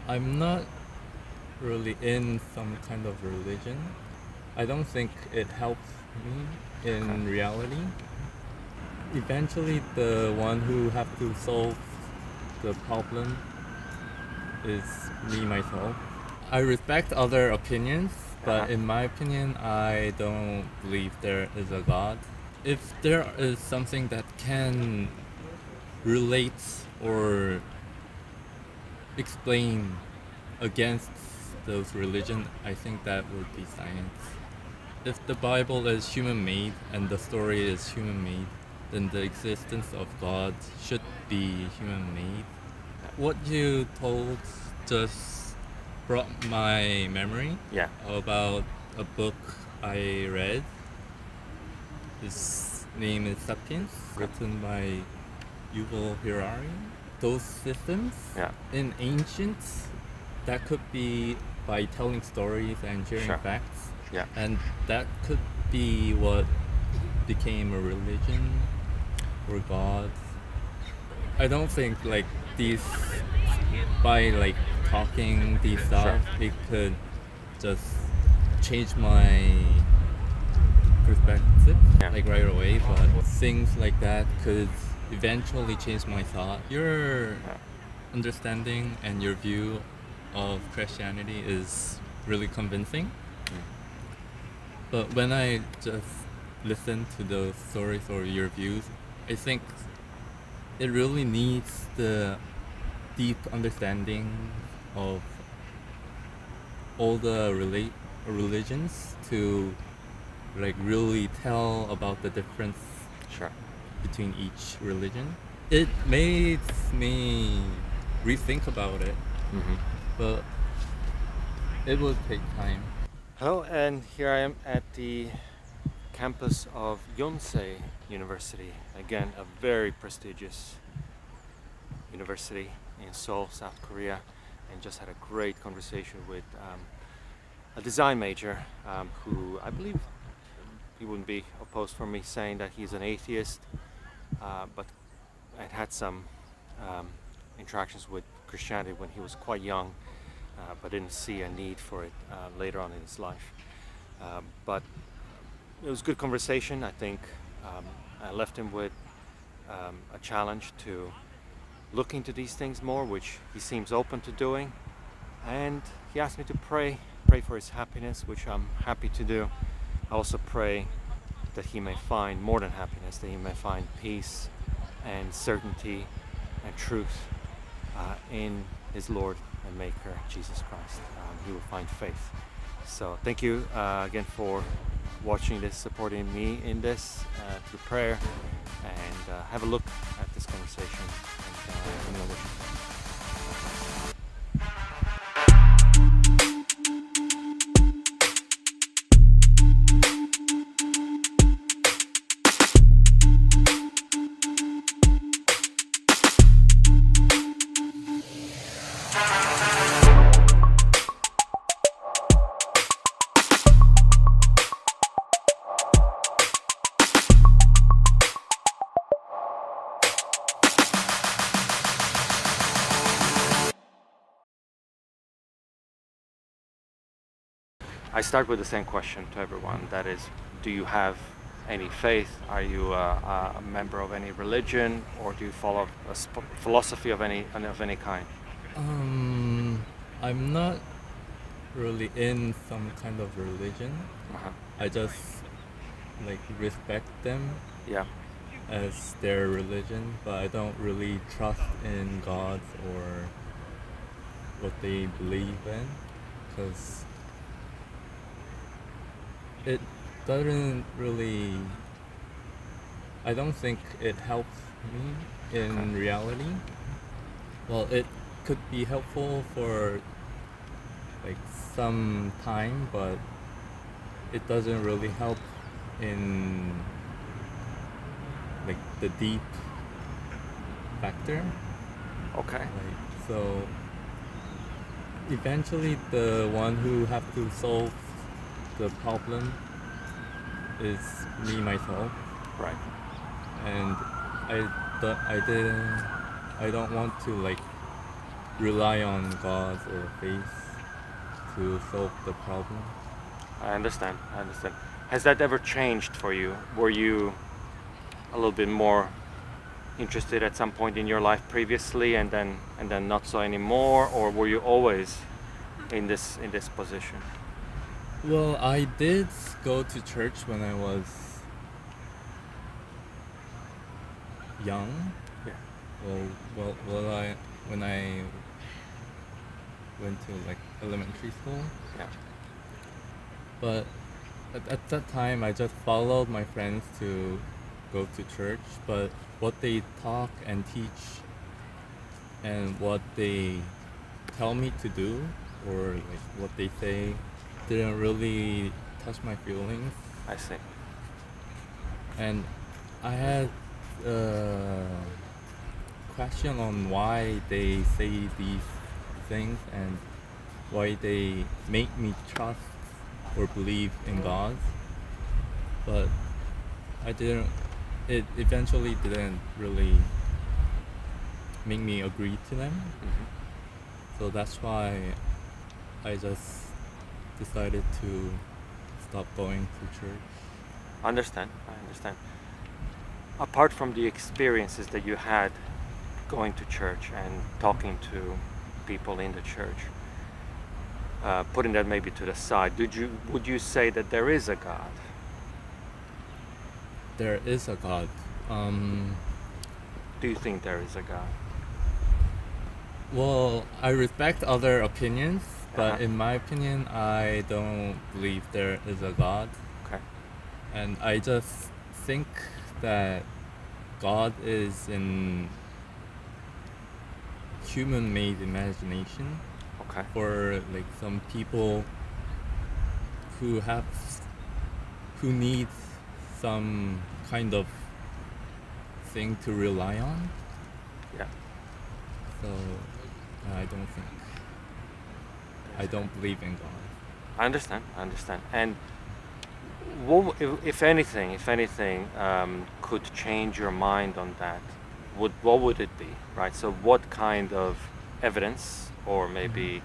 I'm not really in some kind of religion. I don't think it helps me in reality. Eventually, the one who have to solve the problem is me myself. I respect other opinions, but in my opinion, I don't believe there is a God. If there is something that can relate or explain against those religions, I think that would be science. If the Bible is human made and the story is human made, then the existence of God should be human made. What you told just brought my memory Yeah. about a book I read. His name is Sapiens, written by Yuval Harari. Those systems Yeah. in ancient, that could be by telling stories and sharing Sure. facts, Yeah. and that could be what became a religion or God. I don't think like these by like talking these stuff it could just change my perspective Yeah. like right away, but things like that could eventually change my thought. Your understanding and your view of Christianity is really convincing. But when I just listen to those stories or your views, I think it really needs the deep understanding of all the religions to like really tell about the difference Sure. between each religion. It made me rethink about it, but it will take time. Hello, and here I am at the campus of Yonsei University. Again, a very prestigious university in Seoul, South Korea, and just had a great conversation with a design major who I believe he wouldn't be opposed for me saying that he's an atheist, but I'd had some interactions with Christianity when he was quite young, but didn't see a need for it later on in his life. But it was a good conversation. I think I left him with a challenge to look into these things more, which he seems open to doing. And he asked me to pray for his happiness, which I'm happy to do. I also pray that he may find more than happiness, that he may find peace and certainty and truth in his Lord and Maker, Jesus Christ. He will find faith. So thank you again for watching this, supporting me in this through prayer, and have a look at this conversation and let me know what you think. I start with the same question to everyone. That is, do you have any faith? Are you a member of any religion, or do you follow a philosophy of any kind? I'm not really in some kind of religion. I just like respect them Yeah. as their religion, but I don't really trust in gods or what they believe in, because it doesn't really. I don't think it helps me in reality. Well, it could be helpful for like some time, but it doesn't really help in like the deep factor. Okay. Like, so eventually the one who have to solve the problem is me myself, Right. and I don't want to like rely on God or faith to solve the problem. I understand. I understand. Has that ever changed for you? Were you a little bit more interested at some point in your life previously, and then not so anymore, or were you always in this position? Well, I did go to church when I was young. Yeah. When I went to like elementary school, Yeah. but at that time I just followed my friends to go to church. But what they talk and teach and what they tell me to do or like what they say didn't really touch my feelings. I see. And I had a question on why they say these things and why they make me trust or believe in God. But it eventually didn't really make me agree to them. Hmm. So that's why I just decided to stop going to church. I understand. Apart from the experiences that you had going to church and talking to people in the church, putting that maybe to the side, would you say that there is a God? There is a God. Do you think there is a God? Well, I respect other opinions, but Uh-huh. in my opinion, I don't believe there is a God. Okay. And I just think that God is in human-made imagination Okay. for like some people who need some kind of thing to rely on. Yeah. So I don't believe in God. I understand. And if anything, could change your mind on that, what would it be, right? So, what kind of evidence, or maybe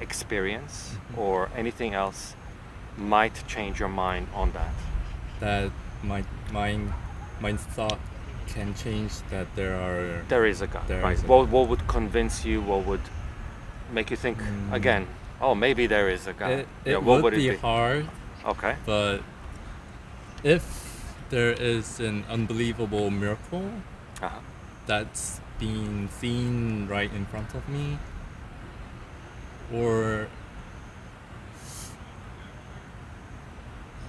experience, Mhm. or anything else, might change your mind on that? That my thought can change that There is a God, there right? is a What would convince you? What would make you think Mm, again? Oh, maybe there is a God. Yeah. it What would would it be be? hard, Okay. but if there is an unbelievable miracle Uh-huh. that's being seen right in front of me, or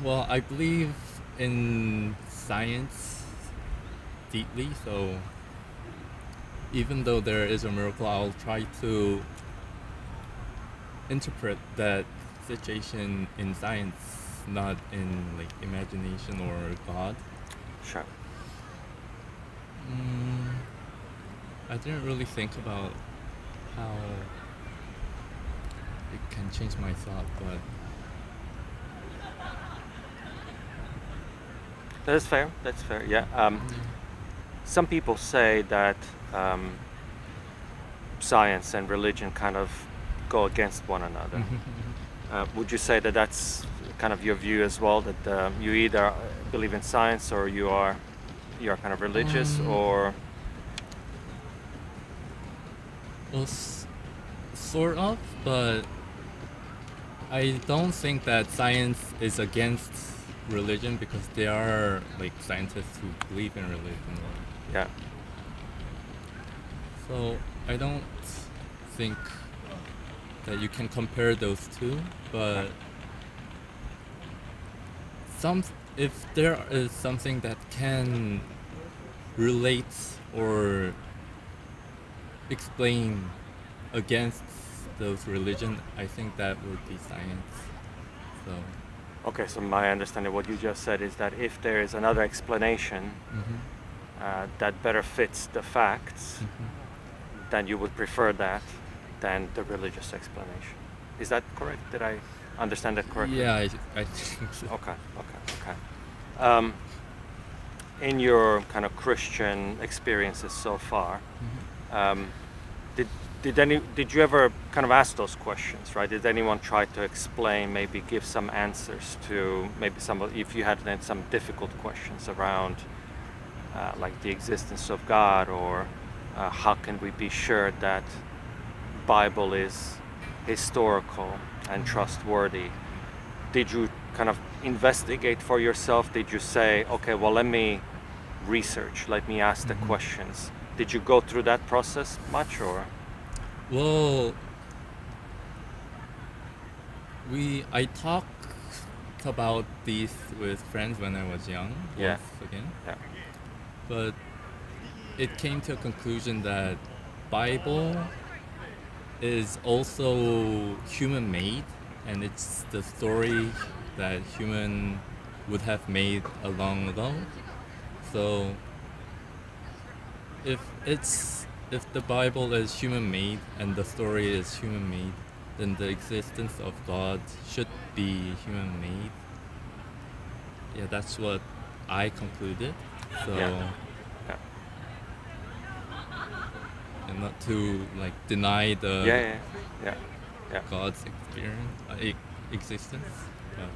well, I believe in science deeply, so even though there is a miracle, I'll try to interpret that situation in science, not in like imagination or God. Sure. Mm, I didn't really think about how it can change my thought, but That's fair. That's fair. Yeah. Some people say that um, science and religion kind of go against one another. Would you say that that's kind of your view as well? That you either believe in science, or you are kind of religious, um, or well, sort of, but I don't think that science is against religion because there are like scientists who believe in religion. yeah, So I don't think that you can compare those two, okay. but some if there is something that can relate or explain against those religion, I think that would be science. So Okay. So my understanding of what you just said is that if there is another explanation mhm, that better fits the facts, mhm. then you would prefer that than the religious explanation. Is that correct? Did I understand that correctly? Yeah, I think so. Okay. Um, in your kind of Christian experiences so far, Mhm. um, did Did you ever kind of ask those questions, right? Did anyone try to explain, maybe give some answers to maybe if you had then some difficult questions around like the existence of God, or how can we be sure that Bible is historical and trustworthy? Did you kind of investigate for yourself? Did you say, okay, well, let me research, let me ask the questions? Did you go through that process much, or? Well, I talked about these with friends when I was young, Yeah. once again, Yeah. but it came to a conclusion that Bible is also human made, and it's the story that human would have made a long ago. So if the Bible is human made and the story is human made, then the existence of God should be human made. Yeah, that's what I concluded. So Yeah. Yeah. and not to like deny the Yeah. Yeah. Yeah. Yeah. God's experience existence. But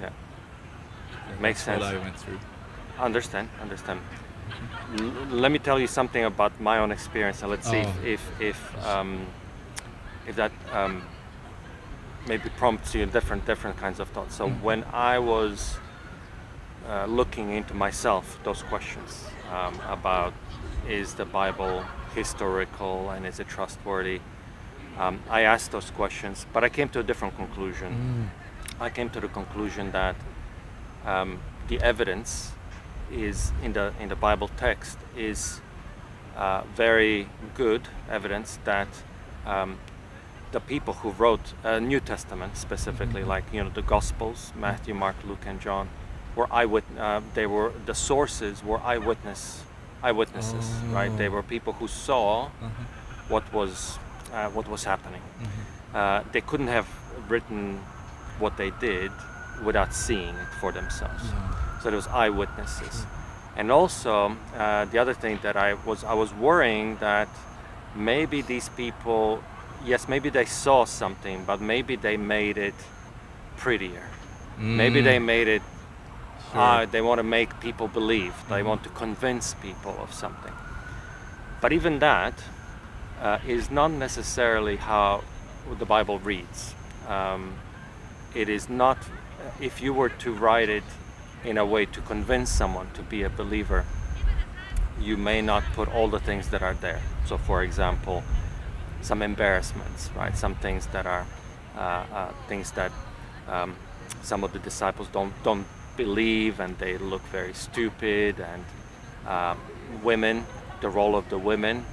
Yeah. yeah, Makes that's what sense. I went through. Understand. Let me tell you something about my own experience, and let's see Oh. if that maybe prompts you different kinds of thoughts. So when I was looking into myself those questions about, is the Bible historical and is it trustworthy, I asked those questions, but I came to a different conclusion. I came to the conclusion that the evidence is in the Bible text is very good evidence that the people who wrote New Testament specifically, like the Gospels, Matthew, Mark, Luke, and John, were the sources were eyewitnesses, right? They were people who saw what was happening. They couldn't have written what they did without seeing it for themselves. So there was eyewitnesses. And also the other thing that I was worrying that maybe these people, yes, maybe they saw something, but maybe they made it prettier. Maybe they made it, they want to make people believe, they want to convince people of something. But even that is not necessarily how the Bible reads. It is not, if you were to write it in a way to convince someone to be a believer, you may not put all the things that are there. So for example, some embarrassments, right? Some things that are things that some of the disciples don't believe, and they look very stupid. And women, the role of the women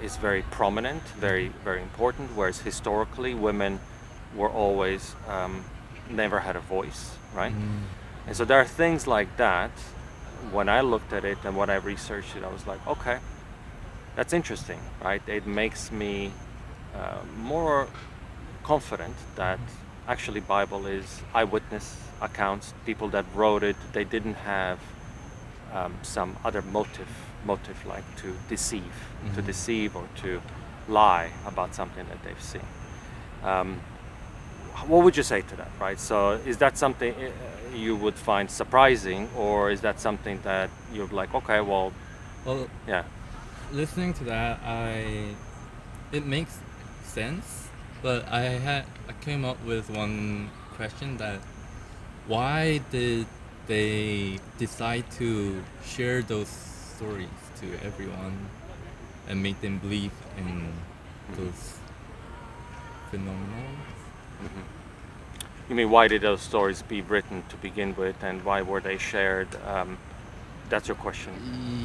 is very prominent, very important. Whereas historically, women were always never had a voice, right? And so there are things like that. When I looked at it and when I researched it, I was like, okay, that's interesting, right? It makes me more confident that actually Bible is eyewitness accounts. People that wrote it, they didn't have some other motive like to deceive or to lie about something that they've seen. What would you say to that, right? So is that something you would find surprising, or is that something that you're like, okay, well, yeah. Listening to that, it makes sense, but I came up with one question: that why did they decide to share those stories to everyone and make them believe in those phenomena? You mean, why did those stories be written to begin with, and why were they shared? That's your question.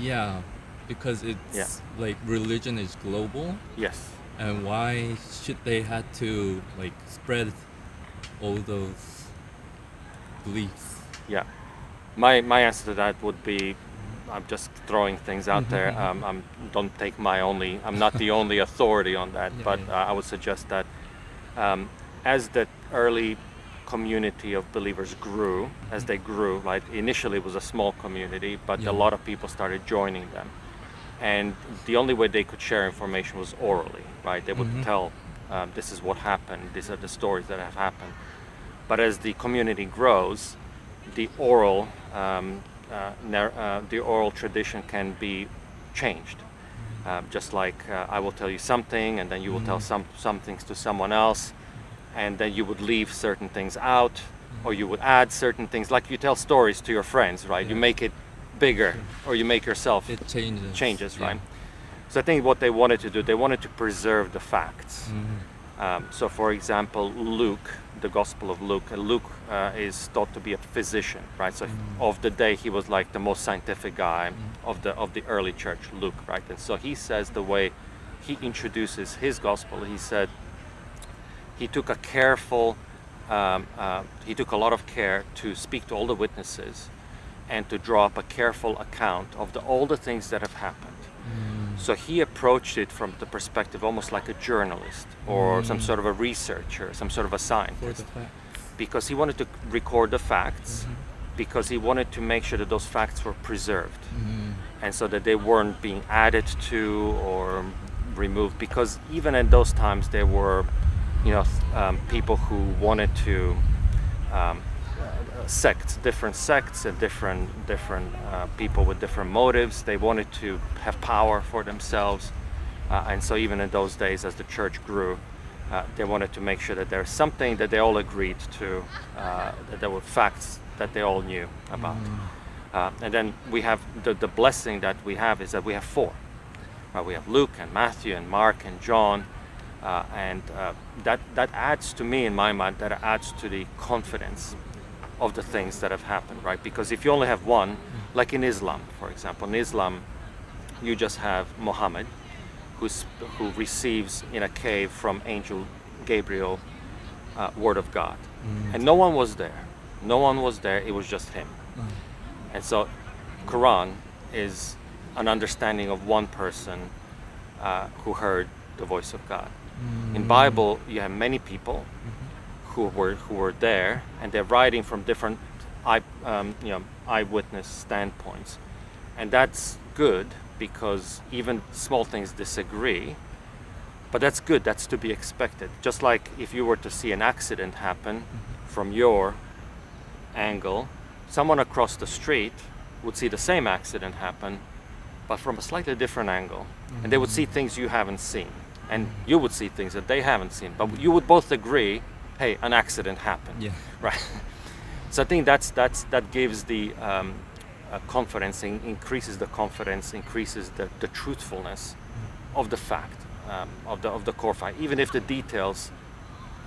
Yeah, because it's like religion is global. Yes. And why should they had to like spread all those beliefs? Yeah. My answer to that would be, I'm just throwing things out there. Don't take I'm not the only authority on that, but I would suggest that as the early community of believers grew, like initially it was a small community, but a lot of people started joining them. and the only way they could share information was orally, right? They would Mhm. tell, this is what happened, these are the stories that have happened. But as the community grows, the oral the oral tradition can be changed. Just like I will tell you something, and then you will tell some things to someone else, and then you would leave certain things out, or you would add certain things. Like you tell stories to your friends, right? You Yeah. make it bigger, or you make yourself It changes. changes, Yeah. right? So I think what they wanted to do, they wanted to preserve the facts. Mhm. So, for example, Luke, the Gospel of Luke, Luke is thought to be a physician, right? So, of the day, he was like the most scientific guy of the early church, Luke, right? And so he says the way he introduces his gospel, he said he took he took a lot of care to speak to all the witnesses and to draw up a careful account of all the things that have happened. So he approached it from the perspective almost like a journalist or some sort of a researcher, some sort of a For scientist, the facts. because he wanted to record the facts, because he wanted to make sure that those facts were preserved, and so that they weren't being added to or removed. Because even in those times, there were, people who wanted to different sects, and different people with different motives. They wanted to have power for themselves, and so even in those days, as the church grew, they wanted to make sure that there's something that they all agreed to, that there were facts that they all knew about. And then we have the blessing that we have is that we have four. We have Luke and Matthew and Mark and John, and that adds to me, in my mind, that adds to the confidence of the things that have happened, right? Because if you only have one, like in Islam, for example, in Islam, you just have Muhammad, who receives in a cave from Angel Gabriel word of God, and no one was there. No one was there. It was just him. And so, Quran is an understanding of one person who heard the voice of God. In Bible, you have many people who were there, and they're writing from different eyewitness standpoints, and that's good because even small things disagree, but that's good. That's to be expected. Just like if you were to see an accident happen from your angle, someone across the street would see the same accident happen, but from a slightly different angle, and they would see things you haven't seen, and you would see things that they haven't seen, but you would both agree, hey, an accident happened. Yeah. Right. So I think that gives the confidence, increases the confidence, increases the truthfulness of the fact, of the core fact, even if the details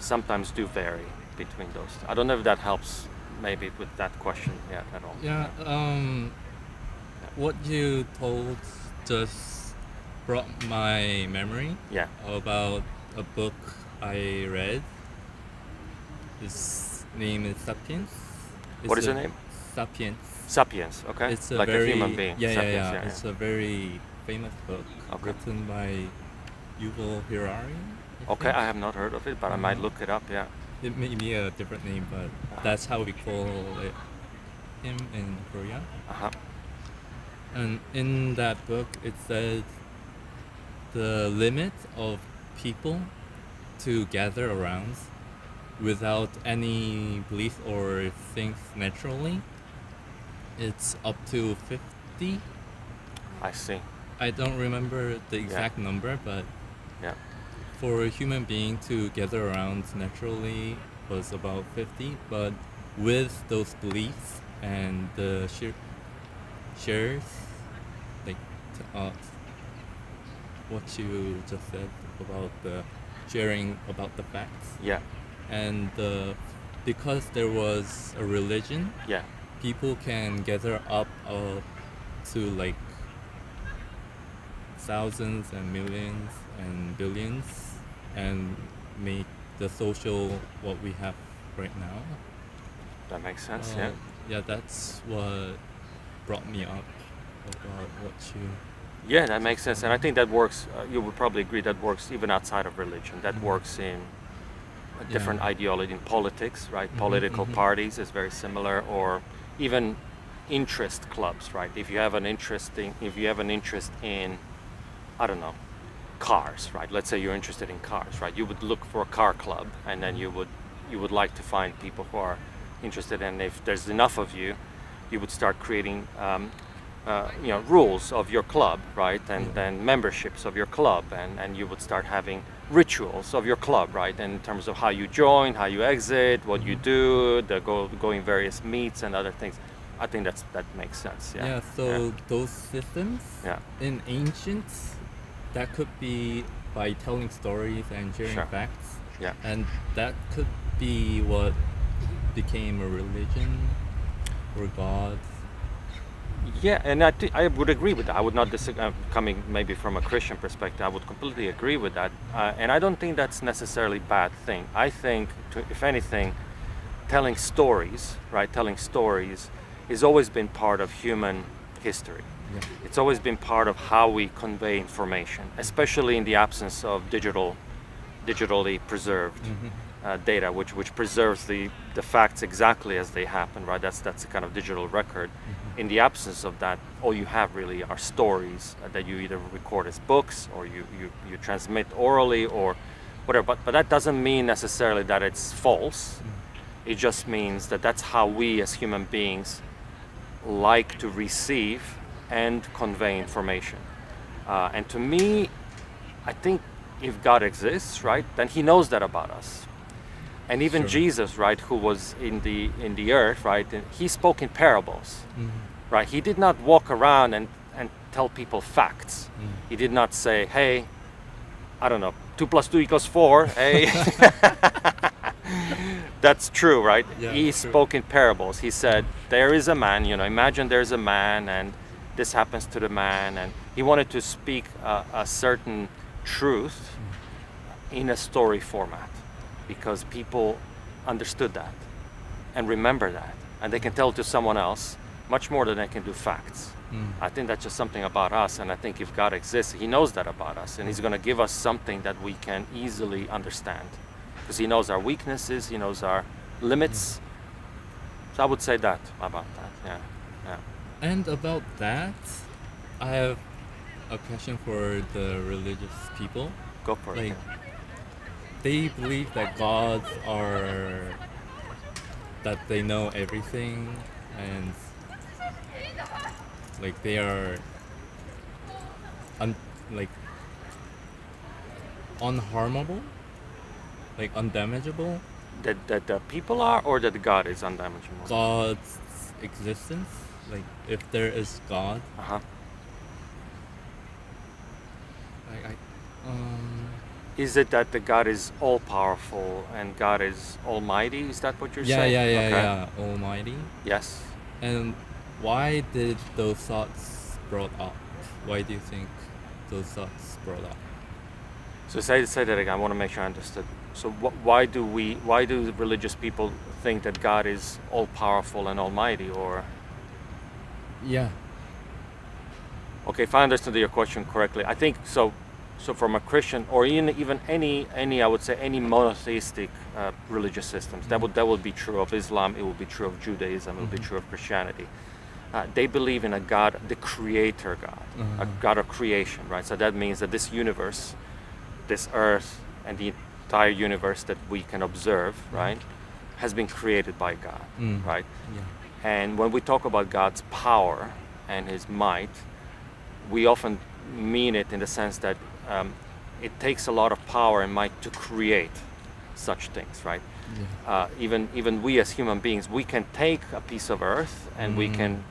sometimes do vary between those. I don't know if that helps, maybe with that question yet at all. Yeah. What you told just brought my memory Yeah. about a book I read. His name is Sapiens. What is the name? Sapiens. Sapiens. Okay. It's a like very a human being. Yeah, Sapiens, yeah, yeah. It's a very famous book written by Yuval Harari. Okay, I have not heard of it, but I might look it up. Yeah. It may be a different name, but that's how we call him in Korea. And in that book, it says the limit of people to gather around without any belief or things naturally, it's up to 50. I see. I don't remember the exact number, but Yeah. for a human being to gather around naturally was about 50, but with those beliefs and the shares, like what you just said about the sharing about the facts, Yeah. and because there was a religion, Yeah. people can gather up to like thousands and millions and billions and make the social what we have right now. That makes sense. Yeah, that's what brought me up about what you. Yeah, that makes sense, and I think that works. You would probably agree that works even outside of religion. That works in a different ideology, in politics, right? Political parties is very similar, or even interest clubs, right? If you have an interest in, I don't know, cars, right? Let's say you're interested in cars, right? You would look for a car club, and then you would like to find people who are interested. And if there's enough of you, you would start creating rules of your club, right? And then memberships of your club, and you would start having rituals of your club, right? And in terms of how you join, how you exit, what you do, going various meets and other things. I think that makes sense. Yeah. Yeah, so those systems in ancient, that could be by telling stories and sharing Sure. facts. Yeah. And that could be what became a religion or gods. Yeah, and I would agree with that. I would not disagree. Coming maybe from a Christian perspective, I would completely agree with that. And I don't think that's necessarily a bad thing. I think, if anything, telling stories, right? Telling stories has always been part of human history. Yeah. It's always been part of how we convey information, especially in the absence of digitally preserved data, which preserves the facts exactly as they happen, right? That's a kind of digital record. In the absence of that, all you have really are stories that you either record as books or you transmit orally or whatever. But that doesn't mean necessarily that it's false. It just means that that's how we as human beings like to receive and convey information. And to me, I think if God exists, right, then He knows that about us. And even Sure. Jesus, right, who was in the earth, right, and He spoke in parables, right? He did not walk around and tell people facts. He did not say, hey, I don't know, 2 + 2 = 4, hey. That's true, right? Yeah, He true. spoke in parables. He said, there is a man, imagine there's a man and this happens to the man. And he wanted to speak a certain truth in a story format because people understood that and remember that. And they can tell it to someone else much more than they can do facts. I think that's just something about us. And I think if God exists, He knows that about us. And He's going to give us something that we can easily understand. Because He knows our weaknesses, He knows our limits. So I would say that about that. Yeah. And about that, I have a question for the religious people. Go for it. Like, they believe that gods are, that they know everything, and like they are unharmable, like undamageable. That the people are, or that God is undamageable? God's existence, like if there is God, Uh-huh. I Is it that the God is all powerful and God is almighty? Is that what you're yeah, saying? yeah, Almighty. Yes. And why did those thoughts brought up? Why do you think those thoughts brought up? So say that again. I want to make sure I understood. So why do religious people think that God is all powerful and almighty? Or Yeah. okay, if I understood your question correctly, I think so. So from a Christian or even any I would say any monotheistic religious systems, that would be true of Islam. It would be true of Judaism. It would be true of Christianity. They believe in a God, the Creator God, a God of creation, right? So that means that this universe, this Earth, and the entire universe that we can observe, right, has been created by God, right? Yeah. And when we talk about God's power and His might, we often mean it in the sense that it takes a lot of power and might to create such things, right? Yeah. Even we as human beings, we can take a piece of earth and we can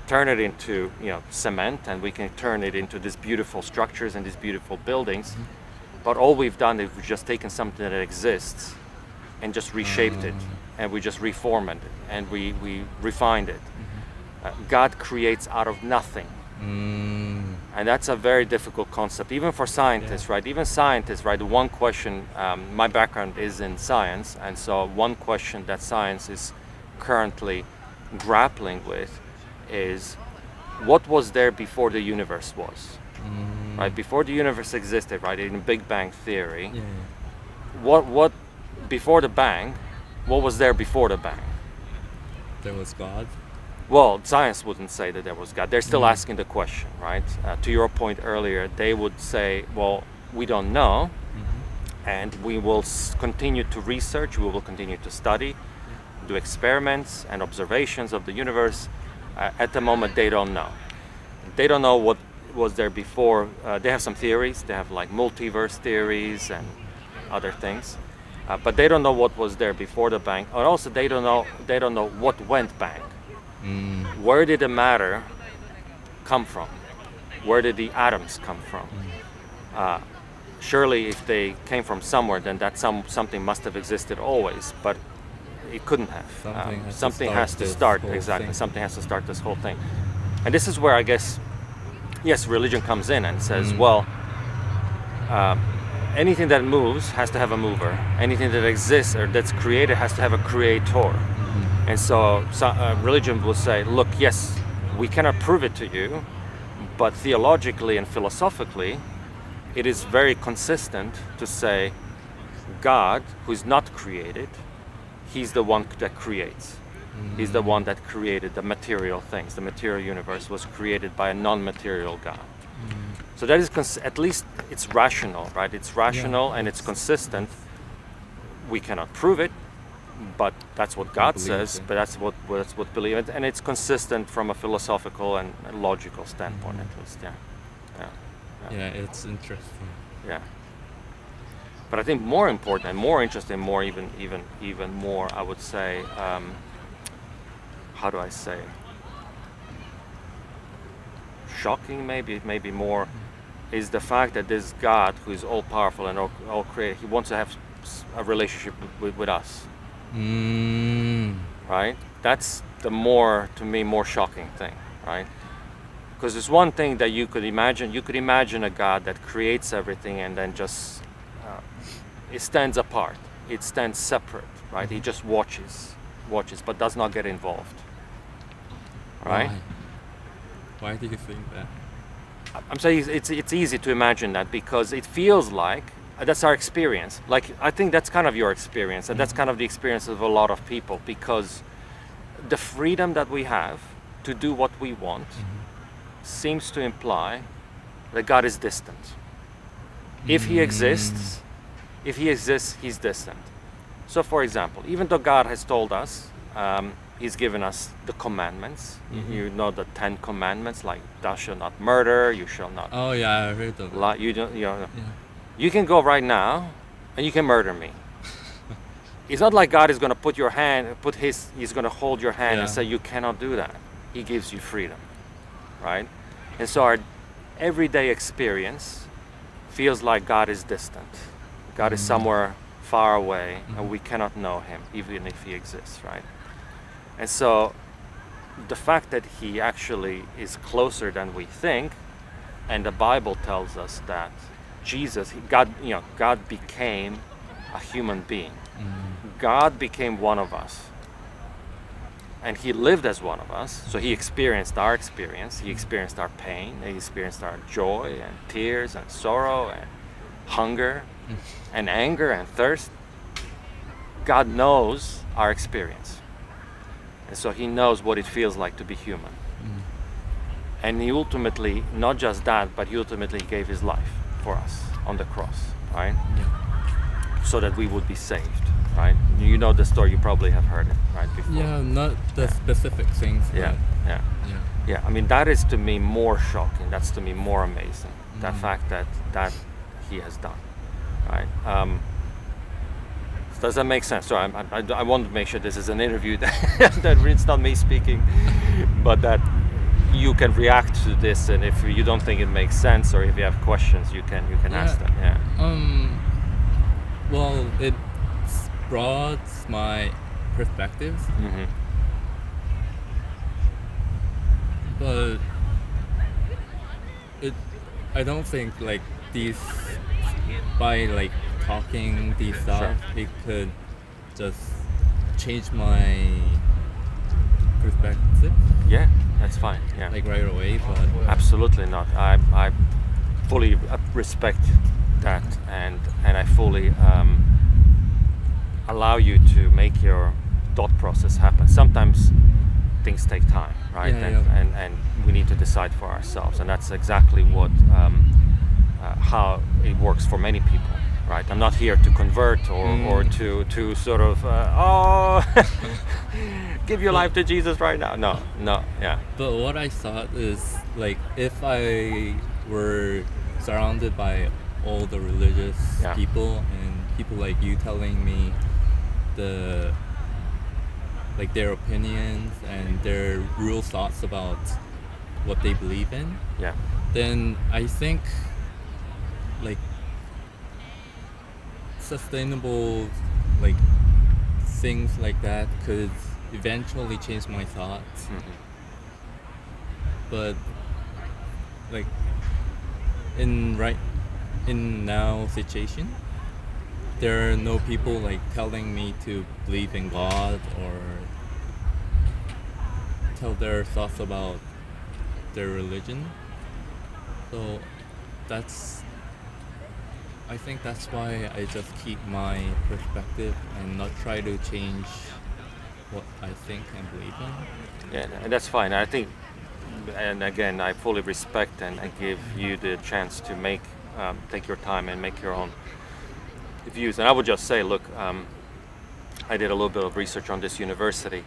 turn it into cement, and we can turn it into these beautiful structures and these beautiful buildings. But all we've done is we've just taken something that exists and just reshaped it, and we just reformed it, and we refined it. God creates out of nothing. And that's a very difficult concept, even for scientists, right? Even scientists, right? One question, my background is in science, and so one question that science is currently grappling with is, what was there before the universe was? Right? Before the universe existed, right? In Big Bang theory, Yeah. what before the bang, what was there before the bang? There was God. Well, science wouldn't say that there was God. They're still Mm. asking the question, right? To your point earlier, they would say, well, we don't know, and we will continue to research, we will continue to study, do experiments and observations of the universe. At the moment, they don't know. They don't know what was there before. They have some theories. They have like multiverse theories and other things, but they don't know what was there before the bang. And also, they don't know what went bang. Mm. Where did the matter come from? Where did the atoms come from? Surely, if they came from somewhere, then something must have existed always. But it couldn't have. Something Has to start exactly. thing. Something has to start this whole thing, and this is where I guess, yes, religion comes in and says, Mm. well, anything that moves has to have a mover. Anything that exists or that's created has to have a creator. And so religion will say, look, yes, we cannot prove it to you, but theologically and philosophically, it is very consistent to say God, who is not created, he's the one that creates. He's the one that created the material things. The material universe was created by a non-material God. So that is at least it's rational, right? It's rational and it's consistent. We cannot prove it, but that's what God says. it. But that's what believe, and it's consistent from a philosophical and logical standpoint, at least. Yeah, it's interesting. Yeah. But I think more important and more interesting, more even more, I would say. How do I say? Shocking, maybe more, is the fact that this God, who is all powerful and all created, he wants to have a relationship with us. Right? That's the to me, more shocking thing, right? Because there's one thing that you could imagine. You could imagine a God that creates everything and then just it stands apart. It stands separate, right? He just watches, but does not get involved. Right? Why do you think that? I'm saying it's easy to imagine that because it feels like that's our experience. Like I think that's kind of your experience, and that's kind of the experience of a lot of people, because the freedom that we have to do what we want seems to imply that God is distant. If he exists, he's distant. So, for example, even though God has told us, he's given us the commandments. You know the 10 commandments, like thou shalt not murder, you shall not Oh yeah, I heard of it. lie. You can go right now and you can murder me. It's not like God is going to he's going to hold your hand and say you cannot do that. He gives you freedom, right? And so our everyday experience feels like God is distant. God is somewhere far away and we cannot know him, even if he exists, right? And so the fact that he actually is closer than we think, and the Bible tells us that God became a human being. God became one of us. And he lived as one of us. So he experienced our experience. He experienced our pain. He experienced our joy and tears and sorrow and hunger and anger and thirst. God knows our experience. And so he knows what it feels like to be human. And he ultimately, not just that, but he ultimately gave his life for us on the cross, right? So that we would be saved, right? You know the story, you probably have heard it, right, before. Yeah, not the specific things. Yeah. I mean, that is to me more shocking. That's to me more amazing. That fact that he has done, right? Does that make sense? So I want to make sure this is an interview that it's not me speaking, but that you can react to this, and if you don't think it makes sense or if you have questions, you can ask them. Yeah. Well, it broadens my perspective, but I don't think like these by like talking these stuff, it could just change my perspective. Yeah, that's fine. Yeah. Like right away, but Absolutely not. I fully respect that, and I fully allow you to make your thought process happen. Sometimes things take time, right? Yeah, and, yeah. and we need to decide for ourselves, and that's exactly what how it works for many people, right? I'm not here to convert or to sort of give your life to Jesus right now. No, yeah. But what I thought is, like, if I were surrounded by all the religious Yeah. people and people like you telling me the like their opinions and their real thoughts about what they believe in, Yeah. then I think like sustainable like things like that could eventually change my thoughts. But like in now situation, there are no people like telling me to believe in God or tell their thoughts about their religion. So that's I think that's why I just keep my perspective and not try to change what I think and believe in. Yeah, and that's fine. I think, and again, I fully respect and I give you the chance to take your time and make your own views. And I would just say, look, I did a little bit of research on this university.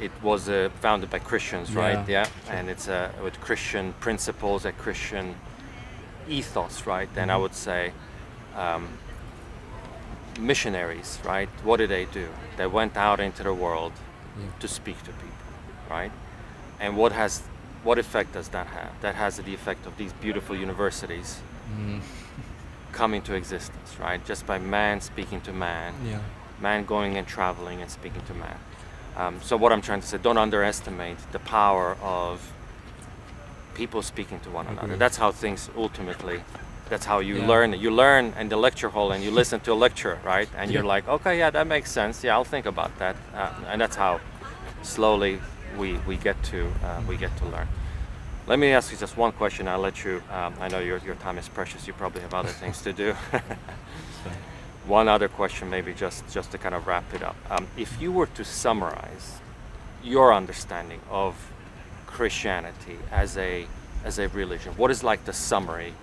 It was founded by Christians, right? Yeah, Yeah, and it's with Christian principles, a Christian ethos, right? And I would say missionaries, right? What did they do? They went out into the world to speak to people, right? And what effect does that have? That has the effect of these beautiful universities come into existence, right? Just by man speaking to man, Yeah. man going and traveling and speaking to man. So what I'm trying to say, don't underestimate the power of people speaking to one another. Agreed. That's how things ultimately, that's how you Yeah. learn. You learn in the lecture hall and you listen to a lecture, right? And you're Yeah. like, okay, yeah, that makes sense. Yeah, I'll think about that. And that's how slowly we get to learn. Let me ask you just one question. I'll let you. I know your time is precious. You probably have other things to do. One other question, maybe just to kind of wrap it up. If you were to summarize your understanding of Christianity as a religion, what is like the summary,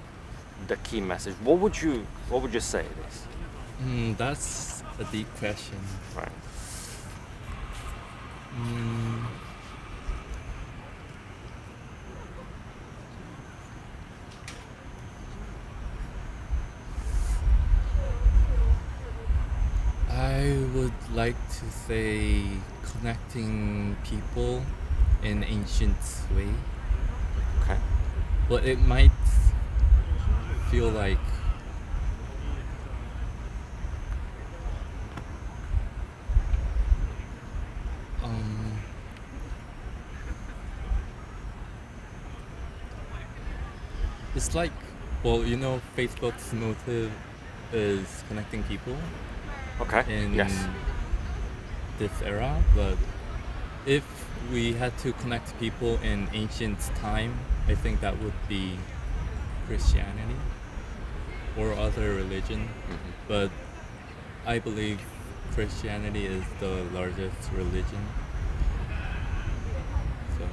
the key message? What would you say it is? That's a deep question. Right. I would like to say connecting people in ancient way. Okay. But it might feel like it's like, well, Facebook's motive is connecting people Okay. in Yes. this era, but if we had to connect people in ancient time, I think that would be Christianity or other religion. But I believe Christianity is the largest religion. So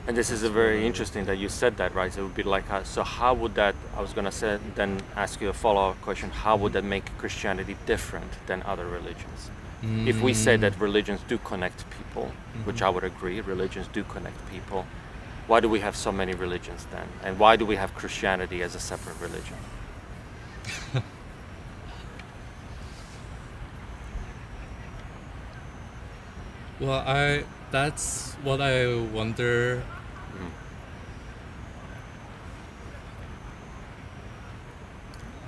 And this is a very interesting that you said that, right? So it would be like, so how would that? I was gonna say, then ask you a follow-up question. How would that make Christianity different than other religions? If we say that religions do connect people, which I would agree, religions do connect people, why do we have so many religions then? And why do we have Christianity as a separate religion? Well, that's what I wonder.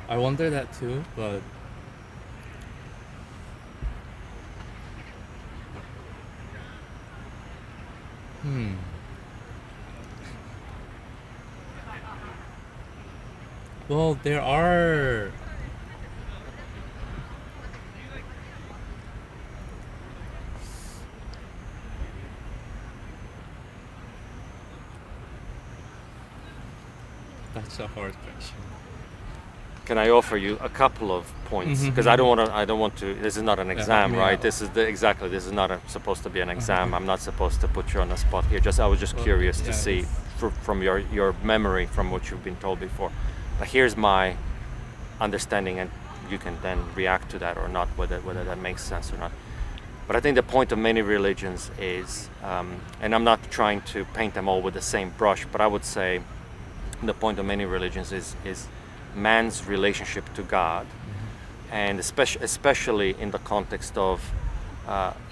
I wonder that too, but well, there are that's a hard question. can I offer you a couple of points? Because I don't want to. This is not an exam, me right? out. This is this is not supposed to be an exam. I'm not supposed to put you on the spot here. I was just curious to see from your memory, from what you've been told before. But here's my understanding, and you can then react to that or not, whether that makes sense or not. But I think the point of many religions is, and I'm not trying to paint them all with the same brush, but I would say the point of many religions is man's relationship to God, and especially in the context of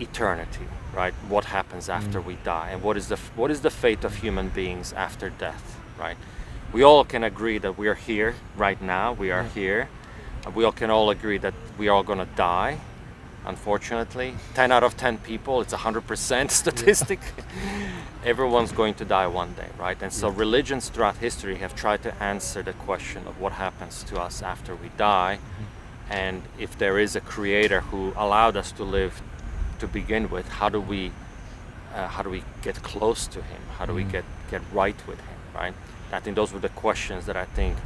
eternity, right? What happens after we die, and what is the fate of human beings after death, right? We all can agree that we are here right now. We are here. We all can agree that we are all going to die. Unfortunately, 10 out of 10 people, it's 100% statistic. Everyone's going to die one day, right? And so religions throughout history have tried to answer the question of what happens to us after we die, and if there is a creator who allowed us to live to begin with, how do we get close to him? How do we get right with him, right? I think those were the questions that I think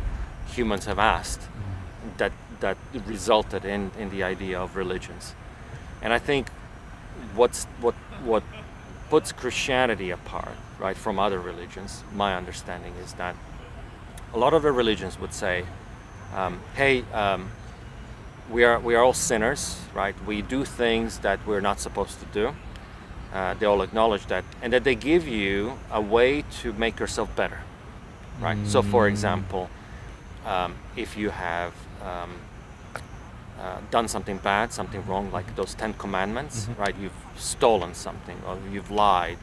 humans have asked that resulted in the idea of religions. And I think what puts Christianity apart, right, from other religions, my understanding is that a lot of the religions would say, hey, we are all sinners, right? We do things that we're not supposed to do. They all acknowledge that, and that they give you a way to make yourself better, right? So, for example, if you have done something bad, something wrong, like those 10 commandments, right? You've stolen something, or you've lied,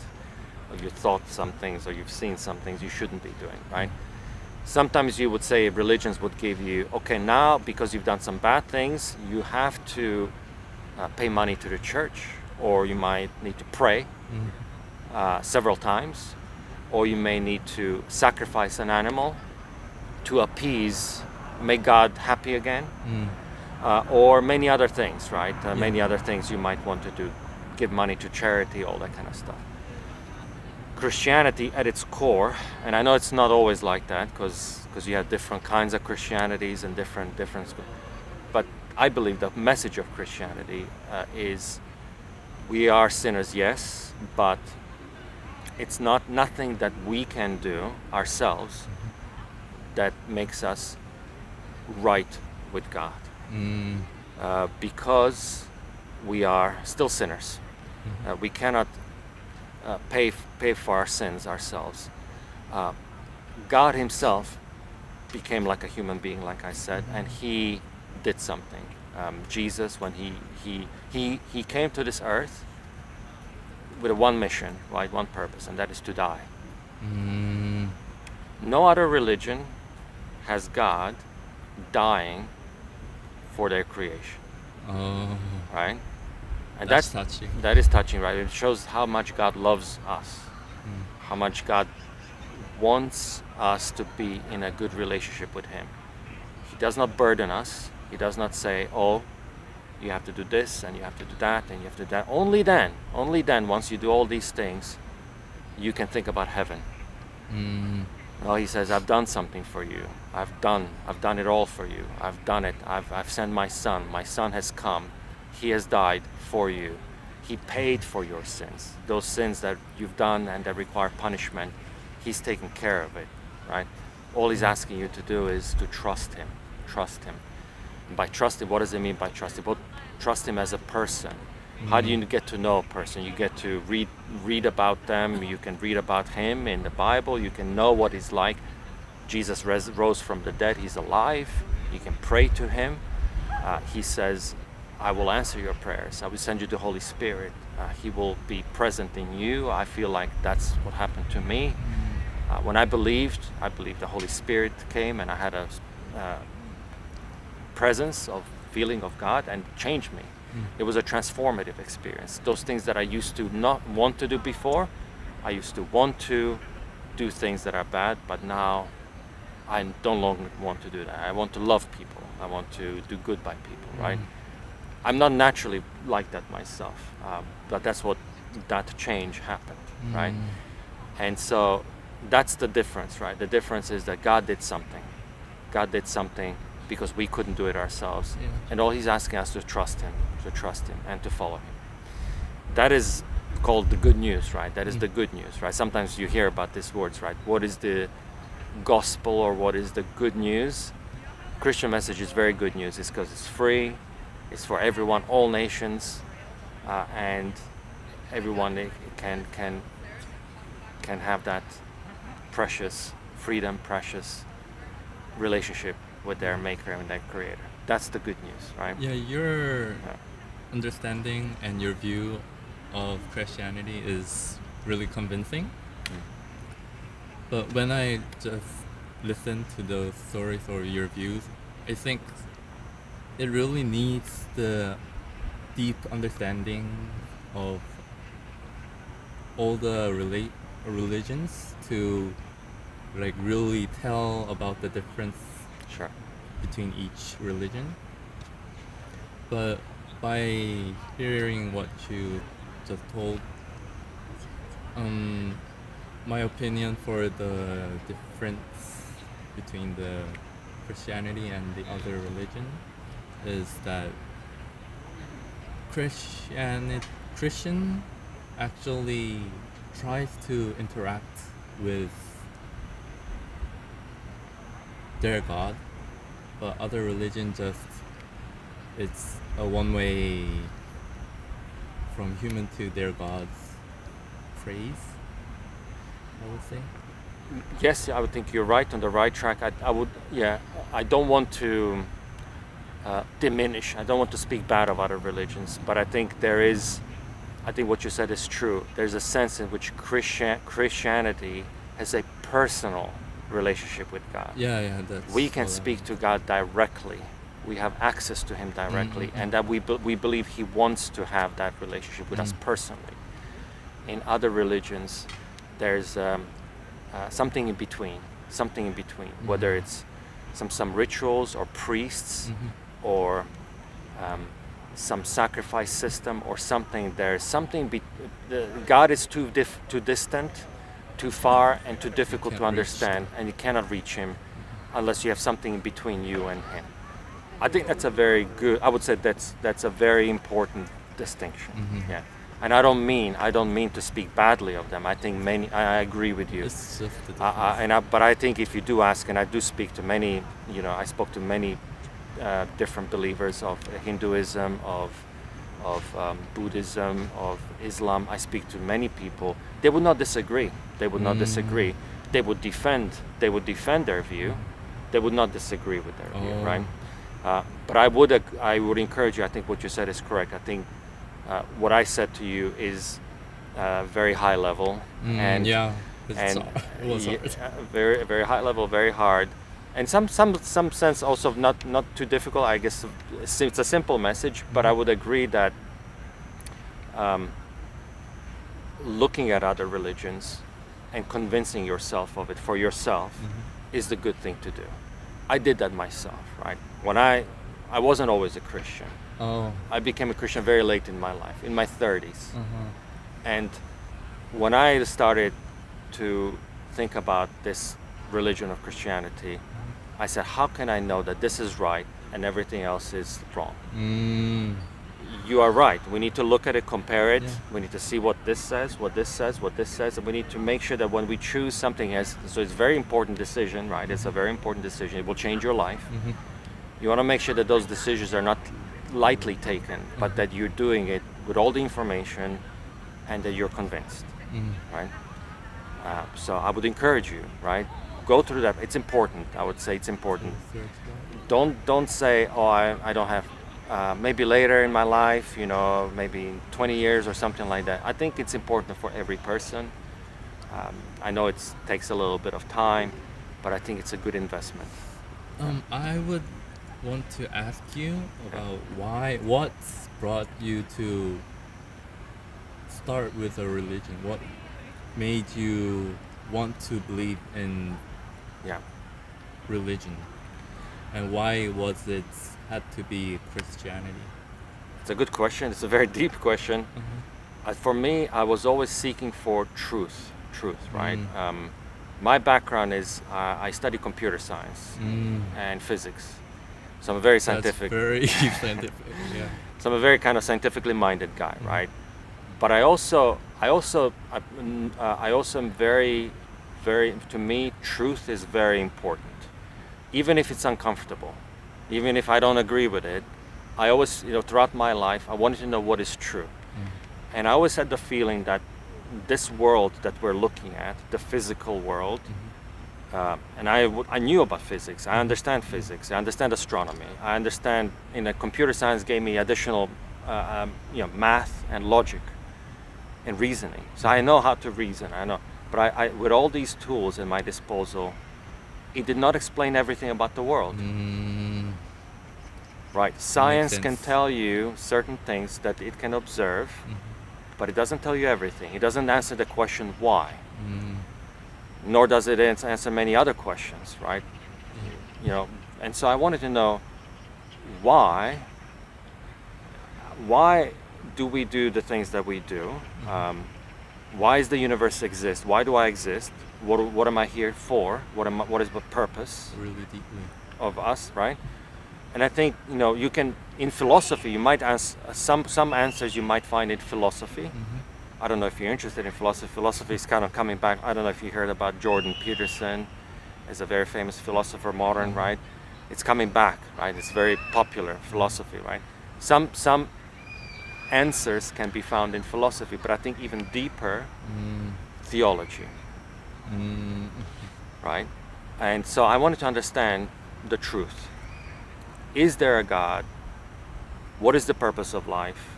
or you thought some things, or you've seen some things you shouldn't be doing, right? Sometimes you would say religions would give you, okay, now because you've done some bad things, you have to pay money to the church, or you might need to pray several times, or you may need to sacrifice an animal to appease, make God happy again. Or many other things, right? Many other things you might want to do, give money to charity, all that kind of stuff. Christianity at its core, and I know it's not always like that, because you have different kinds of Christianities and different, but I believe the message of Christianity is we are sinners, yes, but it's nothing that we can do ourselves that makes us right with God. Because we are still sinners. We cannot pay for our sins ourselves. God himself became like a human being, like I said, and he did something. Jesus, when he came to this earth with one mission, right, one purpose, and that is to die. No other religion has God dying for their creation. Right? And that's touching. That is touching, right? It shows how much God loves us, how much God wants us to be in a good relationship with him. He does not burden us. He does not say, oh, you have to do this and you have to do that and you have to do that. Only then, once you do all these things, you can think about heaven. No, he says, I've done something for you. I've done it all for you. I've done it. I've sent my son. My son has come. He has died for you. He paid for your sins. Those sins that you've done and that require punishment, he's taken care of it, right? All he's asking you to do is to trust him. Trust him. And by trusting, what does it mean by trusting? Well, trust him as a person. How do you get to know a person? You get to read about them. You can read about him in the Bible. You can know what he's like. Jesus rose from the dead. He's alive. You can pray to him. He says, I will answer your prayers. I will send you the Holy Spirit. He will be present in you. I feel like that's what happened to me. When I believed the Holy Spirit came, and I had a presence of feeling of God and changed me. It was a transformative experience. Those things that I used to not want to do before, I used to want to do things that are bad, but now I don't longer want to do that. I want to love people. I want to do good by people, right? I'm not naturally like that myself, but that's what that change happened, right? And so that's the difference, right? The difference is that God did something. God did something because we couldn't do it ourselves. Yeah. And all he's asking us to trust him and to follow him. That is called the good news, right? That is the good news, right? Sometimes you hear about these words, right? What is the gospel, or what is the good news? Christian message is very good news. It's because it's free, it's for everyone, all nations, and everyone can have that precious freedom, precious relationship with their maker and their creator. That's the good news, right? Yeah, your understanding and your view of Christianity is really convincing. But when I just listen to those stories or your views, I think it really needs the deep understanding of all the religions to like really tell about the difference Sure. between each religion. But by hearing what you just told, my opinion for the difference between the Christianity and the other religion is that Christian actually tries to interact with their God, but other religion just it's a one-way from human to their gods phrase, I would say. Yes, I would think you're right, on the right track. I don't want to diminish. I don't want to speak bad of other religions, but I think what you said is true. There's a sense in which Christianity has a personal relationship with God. Yeah, that's We can what I speak mean. to God directly. We have access to Him directly, and that we believe He wants to have that relationship with us personally. In other religions, there's something in between. Whether it's some rituals or priests or some sacrifice system or something. There's something. God is too distant, too far, and too difficult to can't understand, and you cannot reach Him unless you have something in between you and Him. I think that's a very good. I would say that's a very important distinction. Yeah. And I don't mean to speak badly of them. I think I agree with you. It's just the difference. But I think if you do ask, and I do speak to many, I spoke to many different believers of Hinduism, of Buddhism, of Islam. I speak to many people. They would not disagree. They would defend their view. They would not disagree with their view, right? But I would encourage you. I think what you said is correct. I think what I said to you is very high level, and very very high level, very hard, and some sense also not too difficult. I guess it's a simple message, but I would agree that looking at other religions and convincing yourself of it for yourself is the good thing to do. I did that myself, right? When I wasn't always a Christian. Oh. I became a Christian very late in my life, in my 30s. And when I started to think about this religion of Christianity, I said, how can I know that this is right and everything else is wrong? You are right. We need to look at it, compare it. Yeah. We need to see what this says, what this says, what this says. And we need to make sure that when we choose something, so it's a very important decision, right? It's a very important decision. It will change your life. You want to make sure that those decisions are not lightly taken, but that you're doing it with all the information and that you're convinced, right? So I would encourage you, right? Go through that. It's important. I would say it's important. Don't say, oh, I don't have, maybe later in my life, maybe 20 years or something like that. I think it's important for every person. I know it takes a little bit of time, but I think it's a good investment. I would want to ask you about what brought you to start with a religion. What made you want to believe in religion, and why was it had to be Christianity? It's a good question. It's a very deep question. For me, I was always seeking for truth, right? My background is I study computer science and physics. So I'm a very That's scientific. very scientific. Yeah. So I'm a very kind of scientifically minded guy, right? But I also am very, very. To me, truth is very important, even if it's uncomfortable, even if I don't agree with it. I always, throughout my life, I wanted to know what is true, and I always had the feeling that this world that we're looking at, the physical world, and I knew about physics. I understand physics. I understand astronomy. I understand. Computer science gave me additional, math and logic, and reasoning. So I know how to reason. I know, but I with all these tools in my disposal, it did not explain everything about the world. Right? Science can sense. tell you certain things that it can observe, but it doesn't tell you everything. It doesn't answer the question why. Nor does it answer many other questions, right? And so I wanted to know why do we do the things that we do? Why does the universe exist? Why do I exist? What am I here for? What is the purpose Really deeply. of us, right? And I think, you can, in philosophy, you might ask some answers you might find in philosophy. I don't know if you're interested in philosophy. Philosophy is kind of coming back. I don't know if you heard about Jordan Peterson, is a very famous philosopher, modern, right? It's coming back, right? It's very popular philosophy, right? Some answers can be found in philosophy, but I think even deeper, theology, right? And so I wanted to understand the truth. Is there a God? What is the purpose of life?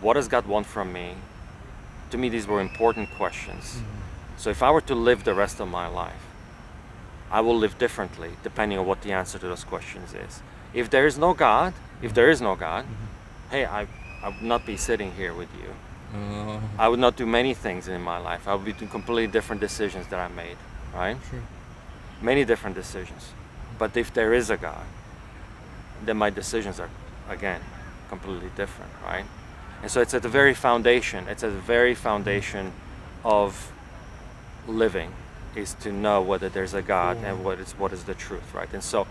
What does God want from me? To me, these were important questions. So if I were to live the rest of my life, I will live differently depending on what the answer to those questions is. If there is no God, hey, I would not be sitting here with you. I would not do many things in my life. I would be doing completely different decisions that I made, right? Sure. Many different decisions. But if there is a God, then my decisions are, again, completely different, right? And so it's at the very foundation. It's at the very foundation of living, is to know whether there's a God and what is the truth, right? And so,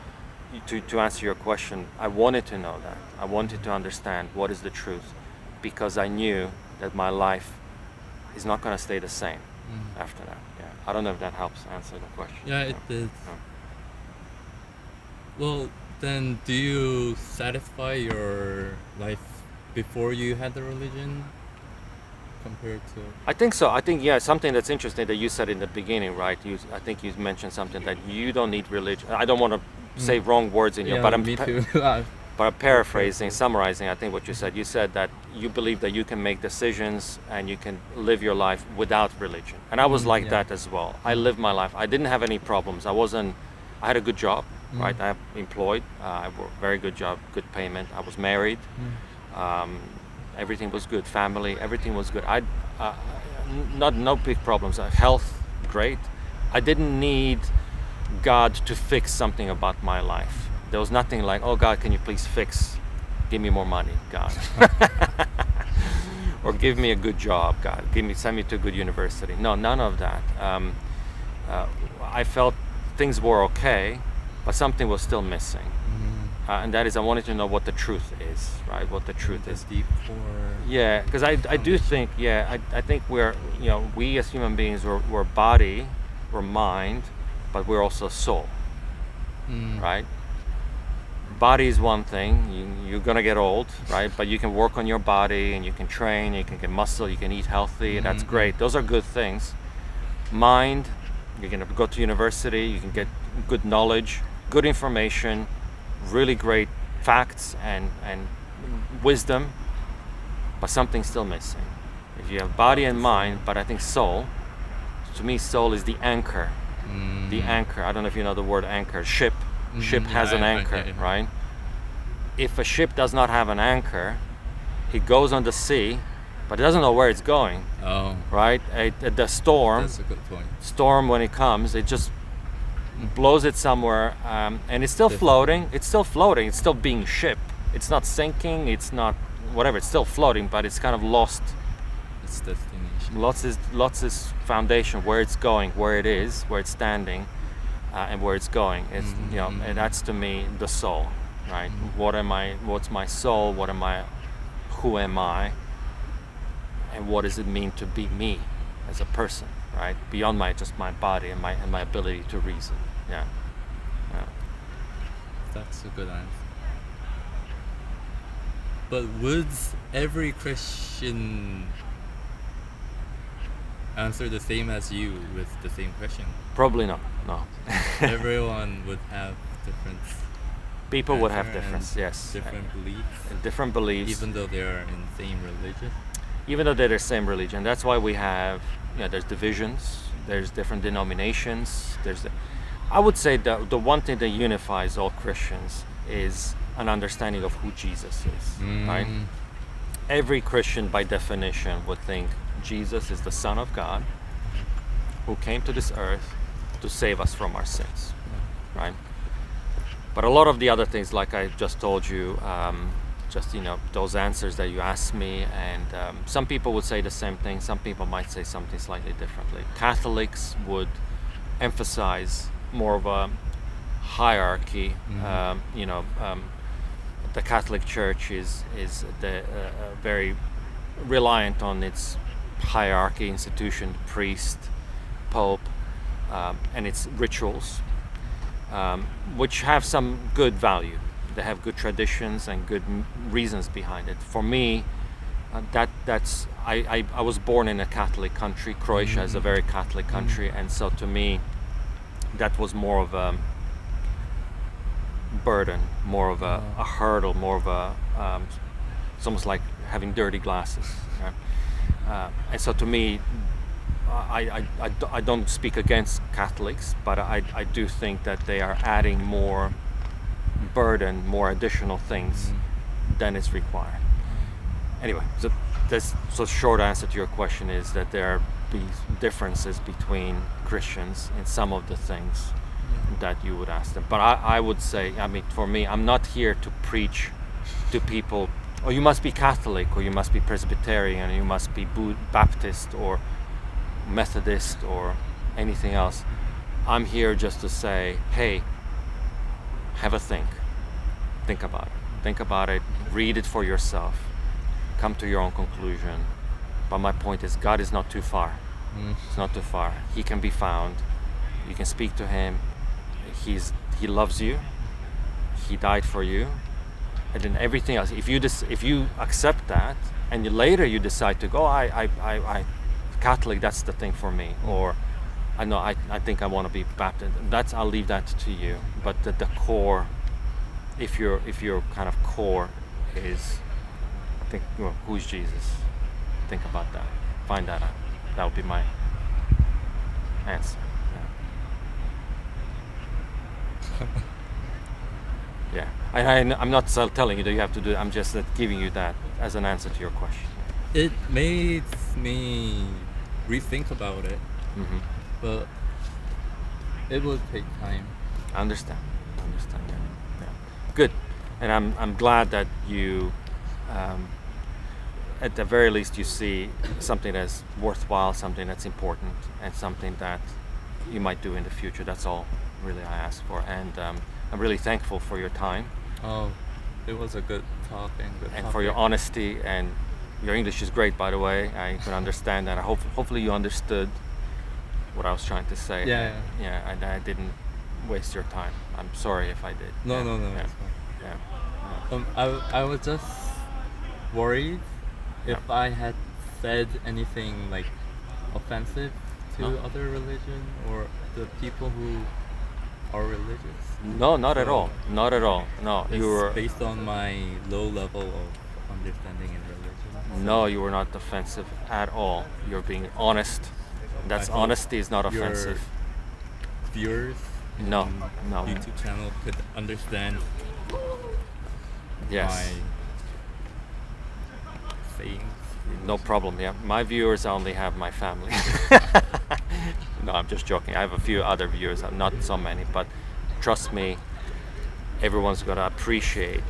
to answer your question, I wanted to know that. I wanted to understand what is the truth, because I knew that my life is not going to stay the same after that. Yeah, I don't know if that helps answer the question. Yeah, it did. Well, then, do you satisfy your life before you had the religion compared to? I think so. I think, something that's interesting that you said in the beginning, right? I think you mentioned something that you don't need religion. I don't want to say wrong words in your, but me too. but I'm paraphrasing, summarizing, I think what you said. You said that you believe that you can make decisions and you can live your life without religion. And I was like that as well. I lived my life. I didn't have any problems. I had a good job, right? I'm employed. I worked very good job, good payment. I was married. Everything was good. Family, everything was good. No big problems. Health, great. I didn't need God to fix something about my life. There was nothing like, oh God, can you please give me more money, God. Or give me a good job, God. Send me to a good university. No, none of that. I felt things were okay, but something was still missing. And that is, I wanted to know what the truth is, right? What the truth is. Deep core. Yeah, because I do think, I think we as human beings, we're body, we're mind, but we're also soul, right? Body is one thing, you're gonna get old, right? But you can work on your body and you can train, you can get muscle, you can eat healthy, that's great. Those are good things. Mind, you're gonna go to university, you can get good knowledge, good information, really great facts and wisdom, but something's still missing. If you have body and mind, but I think soul, to me soul is the anchor. The anchor, I don't know if you know the word anchor, ship has an anchor, right? If a ship does not have an anchor, it goes on the sea, but it doesn't know where it's going, right? The storm, that's a good point. Storm, when it comes, it just blows it somewhere, and it's still floating. It's still being shipped. It's not sinking, it's not whatever, it's still floating, but it's kind of lost Its destination. lots its foundation, where it's going, where it is, where it's standing, and where it's going. It's and that's to me the soul. right? What am I? What's my soul? What am I? Who am I? And what does it mean to be me as a person, right? Beyond just my body and my ability to reason. Yeah. That's a good answer. But would every Christian answer the same as you with the same question? Probably not. No. Everyone would have different People would have answer and difference. Yes. different beliefs, Different beliefs. even though they are in the same religion. Even though they're the same religion. That's why we have, there's divisions, there's different denominations. I would say that the one thing that unifies all Christians is an understanding of who Jesus is, right? Every Christian, by definition, would think Jesus is the Son of God who came to this earth to save us from our sins, right? But a lot of the other things, like I just told you, those answers that you asked me, and some people would say the same thing, some people might say something slightly differently. Catholics would emphasize more of a hierarchy. The Catholic Church is very reliant on its hierarchy, institution, priest, pope, and its rituals, which have some good value. They have good traditions and good reasons behind it. For me, I was born in a Catholic country. Croatia is a very Catholic country, and so to me, that was more of a burden, more of a hurdle, more of a it's almost like having dirty glasses. Right? And so to me, I don't speak against Catholics, but I do think that they are adding more burden, more additional things than is required. Anyway, so short answer to your question is that there are differences between Christians in some of the things that you would ask them. But I would say, for me, I'm not here to preach to people, oh, you must be Catholic, or you must be Presbyterian, or you must be Baptist, or Methodist, or anything else. I'm here just to say, hey, have a think. Think about it, read it for yourself, come to your own conclusion. But my point is, God is not too far. It's not too far. He can be found. You can speak to him. He loves you. He died for you. And then everything else, if you accept that, and later you decide to go, I Catholic, that's the thing for me, or I think I want to be Baptist. I'll leave that to you. But the core, if your kind of core is, think, who's Jesus? Think about that. Find that out. That would be my answer. Yeah. I'm not telling you that you have to do it. I'm just giving you that as an answer to your question. It made me rethink about it, but it will take time. I understand. Yeah. Good. And I'm glad that you, at the very least, you see something that's worthwhile, something that's important, and something that you might do in the future. That's all really I ask for. And I'm really thankful for your time. Oh, it was a good talk and for your honesty, and your English is great, by the way. I can understand that. Hopefully you understood what I was trying to say. Yeah. And I didn't waste your time. I'm sorry if I did. No. Yeah. It's fine. Yeah. I was just worried if I had said anything like offensive to other religion or the people who are religious. No, not at all. Not at all. No, It's you were based on my low level of understanding in religion. No, you were not offensive at all. You're being honest. That's I hope honesty is not your offensive. Viewers No. YouTube channel could understand Yes. my sayings. No problem. Yeah, my viewers only have my family. No, I'm just joking. I have a few other viewers, not so many, but trust me, everyone's gonna appreciate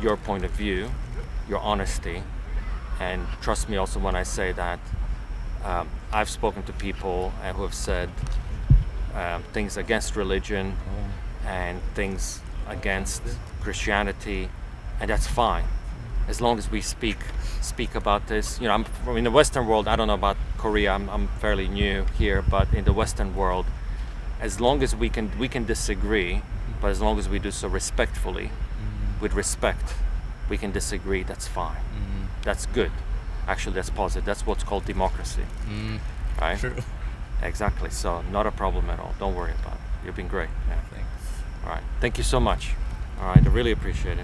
your point of view, your honesty, and trust me also when I say that I've spoken to people who have said things against religion and things against Christianity, and that's fine, as long as we speak about this. You know, in the Western world. I don't know about Korea. I'm fairly new here, but in the Western world, as long as we can disagree, but as long as we do so respectfully, with respect, we can disagree. That's fine. That's good. Actually, that's positive. That's what's called democracy. Right? True. Exactly. So not a problem at all. Don't worry about it. You've been great. Yeah. Thanks. All right. Thank you so much. All right. I really appreciate it.